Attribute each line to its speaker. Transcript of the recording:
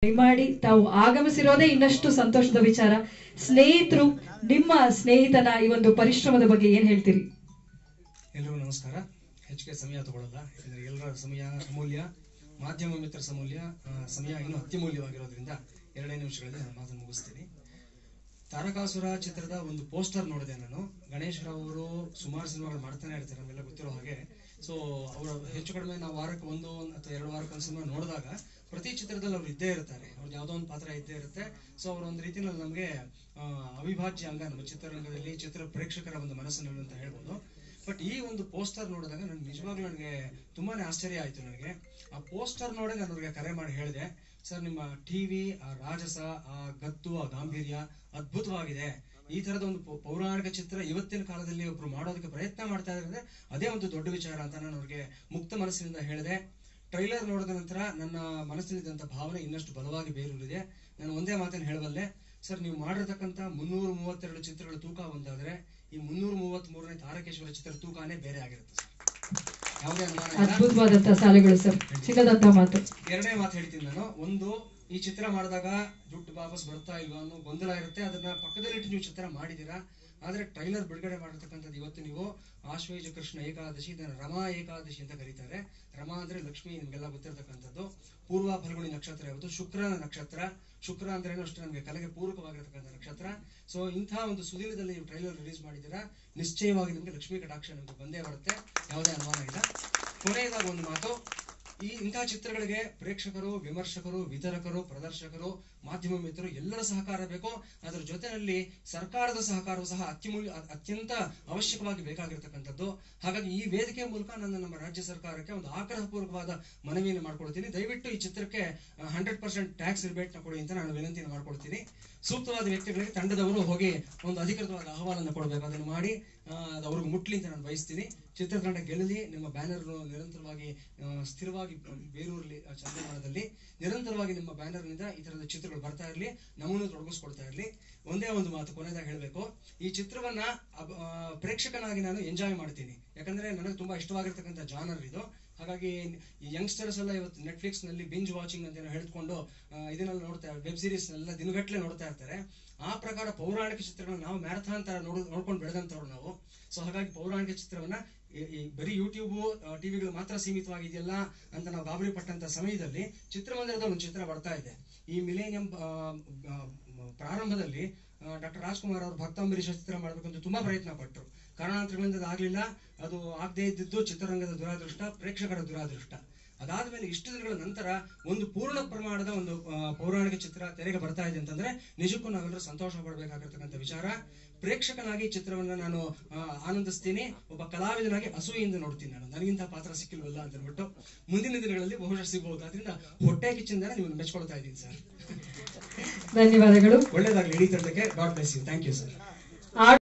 Speaker 1: ದಯಮಾಡಿ ತಾವು ಆಗಮಿಸಿರೋದೇ ಇನ್ನಷ್ಟು ಸಂತೋಷದ ವಿಚಾರ. ಸ್ನೇಹಿತರು, ನಿಮ್ಮ ಸ್ನೇಹಿತನ ಈ ಒಂದು ಪರಿಶ್ರಮದ ಬಗ್ಗೆ ಏನ್ ಹೇಳ್ತೀರಿ?
Speaker 2: ಎಲ್ಲರಿಗೂ ನಮಸ್ಕಾರ. ಹೆಚ್ಚಿಗೆ ಸಮಯ ತಗೊಳ್ಳಲ್ಲ, ಯಾಕಂದ್ರೆ ಎಲ್ಲರ ಸಮಯ ಅಮೂಲ್ಯ, ಮಾಧ್ಯಮ ಮಿತ್ರ ಸಮಯ ಇನ್ನೂ ಅತ್ಯಮೂಲ್ಯವಾಗಿರೋದ್ರಿಂದ 2 ನಿಮಿಷಗಳಲ್ಲಿ ನಾನು ಮಾತನ್ನು ಮುಗಿಸ್ತೀನಿ. ತಾರಕಾಸುರ ಚಿತ್ರದ ಒಂದು ಪೋಸ್ಟರ್ ನೋಡಿದೆ ನಾನು. ಗಣೇಶ್ ರಾವ್ ಅವರು ಸುಮಾರು ಸಿನಿಮಾಗಳು ಮಾಡ್ತಾನೆ ಇರ್ತಾರೆ, ನಮ್ಮೆಲ್ಲ ಗೊತ್ತಿರೋ ಹಾಗೆ. ಸೊ ಅವರು ಹೆಚ್ಚು ಕಡಿಮೆ ನಾವು ವಾರಕ್ಕೆ 1 ಅಥವಾ 2 ವಾರಕ್ಕೆ ಸಿನಿಮಾ ನೋಡಿದಾಗ ಪ್ರತಿ ಚಿತ್ರದಲ್ಲಿ ಅವ್ರು ಇದ್ದೇ ಇರ್ತಾರೆ, ಅವ್ರದ್ದು ಯಾವುದೋ ಒಂದು ಪಾತ್ರ ಇದ್ದೇ ಇರುತ್ತೆ. ಸೊ ಅವ್ರ ಒಂದು ರೀತಿಯಲ್ಲಿ ನಮಗೆ ಅವಿಭಾಜ್ಯ ಅಂಗ ನಮ್ಮ ಚಿತ್ರರಂಗದಲ್ಲಿ, ಚಿತ್ರ ಪ್ರೇಕ್ಷಕರ ಒಂದು ಮನಸ್ಸಿನಲ್ಲಿ ಅಂತ ಹೇಳ್ಬೋದು. ಬಟ್ ಈ ಒಂದು ಪೋಸ್ಟರ್ ನೋಡಿದಾಗ ನಿಜವಾಗ್ಲೂ ನನಗೆ ತುಂಬಾನೇ ಆಶ್ಚರ್ಯ ಆಯ್ತು. ನನಗೆ ಆ ಪೋಸ್ಟರ್ ನೋಡಿ ನಾನು ಅವ್ರಿಗೆ ಕರೆ ಮಾಡಿ ಹೇಳಿದೆ, ಸರ್ ನಿಮ್ಮ ಟಿವಿ ಆ ರಾಜಸ, ಆ ಗತ್ತು, ಆ ಗಾಂಭೀರ್ಯ ಅದ್ಭುತವಾಗಿದೆ. ಈ ತರದ ಒಂದು ಪೌರಾಣಿಕ ಚಿತ್ರ ಇವತ್ತಿನ ಕಾಲದಲ್ಲಿ ಒಬ್ರು ಮಾಡೋದಕ್ಕೆ ಪ್ರಯತ್ನ ಮಾಡ್ತಾ ಇದ್ದಾರೆ, ಅದೇ ಒಂದು ದೊಡ್ಡ ವಿಚಾರ ಅಂತ ನಾನು ಅವ್ರಿಗೆ ಮುಕ್ತ ಮನಸ್ಸಿನಿಂದ ಹೇಳಿದೆ. ಟ್ರೈಲರ್ ನೋಡಿದ ನಂತರ ನನ್ನ ಮನಸ್ಸಿನಲ್ಲಿದ್ದಂಥ ಭಾವನೆ ಇನ್ನಷ್ಟು ಬಲವಾಗಿ ಬೇರೂರಿದೆ. ನಾನು ಒಂದೇ ಮಾತನ್ನು ಹೇಳಬಲ್ಲೆ, ಸರ್ ನೀವು ಮಾಡಿರ್ತಕ್ಕಂಥ 332 ಚಿತ್ರಗಳ ತೂಕ ಒಂದಾದ್ರೆ ಈ 333ನೇ ತಾರಕೇಶ್ವರ ಚಿತ್ರ ತೂಕನೇ ಬೇರೆ ಆಗಿರುತ್ತೆ ಸರ್. ಯಾವುದೇ ಅನುಮಾನ ಇಲ್ಲ.
Speaker 1: ಅದ್ಭುತವಾದಂತಹ ಸಾಲುಗಳು ಸರ್, ಸಿಗದಂತ ಮಾತು.
Speaker 2: ಎರಡನೇ ಮಾತು ಹೇಳ್ತೀನಿ ನಾನು. ಒಂದು, ಈ ಚಿತ್ರ ಮಾಡಿದಾಗ ದುಡ್ಡು ವಾಪಸ್ ಬರ್ತಾ ಇಲ್ವಾ ಅನ್ನೋ ಗೊಂದಲ ಇರುತ್ತೆ. ಅದನ್ನ ಪಕ್ಕದಲ್ಲಿಟ್ಟು ನೀವು ಚಿತ್ರ ಮಾಡಿದೀರಾ. ಆದ್ರೆ ಟ್ರೈಲರ್ ಬಿಡುಗಡೆ ಮಾಡಿರ್ತಕ್ಕಂಥದ್ದು ಇವತ್ತು ನೀವು ಆಶ್ವೇಜ ಕೃಷ್ಣ ಏಕಾದಶಿ, ಇದನ್ನ ರಮಾ ಏಕಾದಶಿ ಅಂತ ಕರೀತಾರೆ. ರಮಾ ಅಂದ್ರೆ ಲಕ್ಷ್ಮಿ, ನಿಮ್ಗೆಲ್ಲ ಗೊತ್ತಿರತಕ್ಕಂಥದ್ದು. ಪೂರ್ವ ಫಲ್ಗುಣಿ ನಕ್ಷತ್ರ ಯಾವುದು? ಶುಕ್ರನ ನಕ್ಷತ್ರ. ಶುಕ್ರ ಅಂದ್ರೆ ಅಷ್ಟೇ ನಮಗೆ ಕಲೆಗೆ ಪೂರಕವಾಗಿರ್ತಕ್ಕಂಥ ನಕ್ಷತ್ರ. ಸೊ ಇಂತಹ ಒಂದು ಸುದಿನದಲ್ಲಿ ನೀವು ಟ್ರೈಲರ್ ರಿಲೀಸ್ ಮಾಡಿದ್ದೀರಾ, ನಿಶ್ಚಯವಾಗಿ ನಿಮ್ಗೆ ಲಕ್ಷ್ಮೀ ಕಟಾಕ್ಷ ನಿಮ್ಗೆ ಬಂದೇ ಬರುತ್ತೆ, ಯಾವುದೇ ಅನುಮಾನ ಇಲ್ಲ. ಕೊನೆಯದಾಗ ಒಂದು ಮಾತು, ಇಂತಹ ಚಿತ್ರಗಳಿಗೆ ಪ್ರೇಕ್ಷಕರು, ವಿಮರ್ಶಕರು, ವಿತರಕರು, ಪ್ರದರ್ಶಕರು, ಮಾಧ್ಯಮ ಮಿತ್ರರು ಎಲ್ಲರ ಸಹಕಾರ ಬೇಕು. ಅದರ ಜೊತೆಯಲ್ಲಿ ಸರ್ಕಾರದ ಸಹಕಾರವು ಸಹ ಅತ್ಯಂತ ಅವಶ್ಯಕವಾಗಿ ಬೇಕಾಗಿರ್ತಕ್ಕಂಥದ್ದು. ಹಾಗಾಗಿ ಈ ವೇದಿಕೆಯ ಮೂಲಕ ನಾನು ನಮ್ಮ ರಾಜ್ಯ ಸರ್ಕಾರಕ್ಕೆ ಒಂದು ಆಗ್ರಹಪೂರ್ವಕವಾದ ಮನವಿಯನ್ನು ಮಾಡ್ಕೊಳ್ತೀನಿ. ದಯವಿಟ್ಟು ಈ ಚಿತ್ರಕ್ಕೆ 100% ಟ್ಯಾಕ್ಸ್ ರಿಬೇಟ್ ನ ಕೊಡಿ ಅಂತ ನಾನು ವಿನಂತಿಯನ್ನು ಮಾಡ್ಕೊಳ್ತೀನಿ. ಸೂಕ್ತವಾದ ವ್ಯಕ್ತಿಗಳಿಗೆ ತಂಡದವರು ಹೋಗಿ ಒಂದು ಅಧಿಕೃತವಾದ ಅಹವಾಲನ್ನು ಕೊಡಬೇಕು, ಅದನ್ನು ಮಾಡಿ ಅದು ಅವ್ರಿಗೆ ಮುಟ್ಲಿ ಅಂತ ನಾನು ಬಯಸ್ತೀನಿ. ಚಿತ್ರತಂಡ ಗೆಲ್ಲಲಿ, ನಿಮ್ಮ ಬ್ಯಾನರ್ ನಿರಂತರವಾಗಿ ಸ್ಥಿರವಾಗಿ ಬೇರೂರಲಿ, ಚಂದ್ರಮಾನದಲ್ಲಿ ನಿರಂತರವಾಗಿ ನಿಮ್ಮ ಬ್ಯಾನರ್ ನಿಂದ ಈ ತರದ ಚಿತ್ರಗಳು ಬರ್ತಾ ಇರಲಿ, ನಮ್ಮನ್ನು ತೊಡಗಿಸ್ಕೊಳ್ತಾ ಇರಲಿ. ಒಂದೇ ಒಂದು ಮಾತು ಕೊನೆಯದಾಗ ಹೇಳಬೇಕು, ಈ ಚಿತ್ರವನ್ನ ಪ್ರೇಕ್ಷಕನಾಗಿ ನಾನು ಎಂಜಾಯ್ ಮಾಡ್ತೀನಿ, ಯಾಕಂದ್ರೆ ನನಗೆ ತುಂಬಾ ಇಷ್ಟವಾಗಿರ್ತಕ್ಕಂಥ ಜಾನರ್ ಇದು. ಹಾಗಾಗಿ ಈ ಯಂಗ್ಸ್ಟರ್ಸ್ ಎಲ್ಲ ಇವತ್ತು ನೆಟ್ಫ್ಲಿಕ್ಸ್ ನಲ್ಲಿ ಬಿಂಜ್ ವಾಚಿಂಗ್ ಅಂತ ಹೇಳ್ಕೊಂಡು ಇದನ್ನೆಲ್ಲ ನೋಡ್ತಾ, ವೆಬ್ ಸೀರೀಸ್ ನೆಲ್ಲ ದಿನಗಟ್ಟಲೆ ನೋಡ್ತಾ ಇರ್ತಾರೆ. ಆ ಪ್ರಕಾರ ಪೌರಾಣಿಕ ಚಿತ್ರಗಳನ್ನ ನಾವು ಮ್ಯಾರಥಾನ್ ತರ ನೋಡ್ಕೊಂಡು ಬೆಳೆದಂತವ್ರು ನಾವು. ಸೊ ಹಾಗಾಗಿ ಪೌರಾಣಿಕ ಚಿತ್ರವನ್ನ ಬರೀ ಯೂಟ್ಯೂಬ್ ಟಿವಿಗಳು ಮಾತ್ರ ಸೀಮಿತವಾಗಿದೆಯಲ್ಲ ಅಂತ ನಾವು ಗಾಬರಿ ಪಟ್ಟಂತ ಸಮಯದಲ್ಲಿ ಚಿತ್ರಮಂದಿರದ ಒಂದು ಚಿತ್ರ ಬರ್ತಾ ಇದೆ. ಈ ಮಿಲೇನಿಯಂ ಪ್ರಾರಂಭದಲ್ಲಿ ಡಾಕ್ಟರ್ ರಾಜ್ಕುಮಾರ್ ಅವರು ಭಕ್ತಾಂಬರೀಷ ಚಿತ್ರ ಮಾಡ್ಬೇಕಂತ ತುಂಬಾ ಪ್ರಯತ್ನ ಪಟ್ಟರು. ಕಾರಣಾಂತರಗಳಿಂದ ಅದು ಆಗ್ಲಿಲ್ಲ. ಅದು ಆಗದೆ ಇದ್ದಿದ್ದು ಚಿತ್ರರಂಗದ ದುರಾದೃಷ್ಟ, ಪ್ರೇಕ್ಷಕರ ದುರಾದೃಷ್ಟ. ಅದಾದ್ಮೇಲೆ ಇಷ್ಟು ದಿನಗಳ ನಂತರ ಒಂದು ಪೂರ್ಣ ಪ್ರಮಾಣದ ಒಂದು ಪೌರಾಣಿಕ ಚಿತ್ರ ತೆರೆಗೆ ಬರ್ತಾ ಇದೆ ಅಂತಂದ್ರೆ ನಿಜಕ್ಕೂ ನಾವೆಲ್ಲರೂ ಸಂತೋಷ ಪಡಬೇಕಾಗಿರ್ತಕ್ಕಂಥ ವಿಚಾರ. ಪ್ರೇಕ್ಷಕನಾಗಿ ಚಿತ್ರವನ್ನ ನಾನು ಆನಂದಿಸ್ತೀನಿ, ಒಬ್ಬ ಕಲಾವಿದನಾಗಿ ಅಸೂಯೆಯಿಂದ ನೋಡ್ತೀನಿ. ನನಗಿಂತ ಪಾತ್ರ ಸಿಕ್ಕಿಲ್ವಲ್ಲ ಅಂತ ಅಂದ್ಬಿಟ್ಟು ಮುಂದಿನ ದಿನಗಳಲ್ಲಿ ಬಹುಶಃ ಸಿಗಬಹುದು. ಆದ್ರಿಂದ ಹೊಟ್ಟೆ ಕಿಚ್ಚಿಂದ ನಿಮ್ಮನ್ನು ಮೆಚ್ಕೊಳ್ತಾ ಇದ್ದೀನಿ ಸರ್.
Speaker 1: ಧನ್ಯವಾದಗಳು.
Speaker 2: ಒಳ್ಳೇದಾಗ್ಲಿ ಇಡೀ ತಂಡಕ್ಕೆ. God bless you. Thank you sir.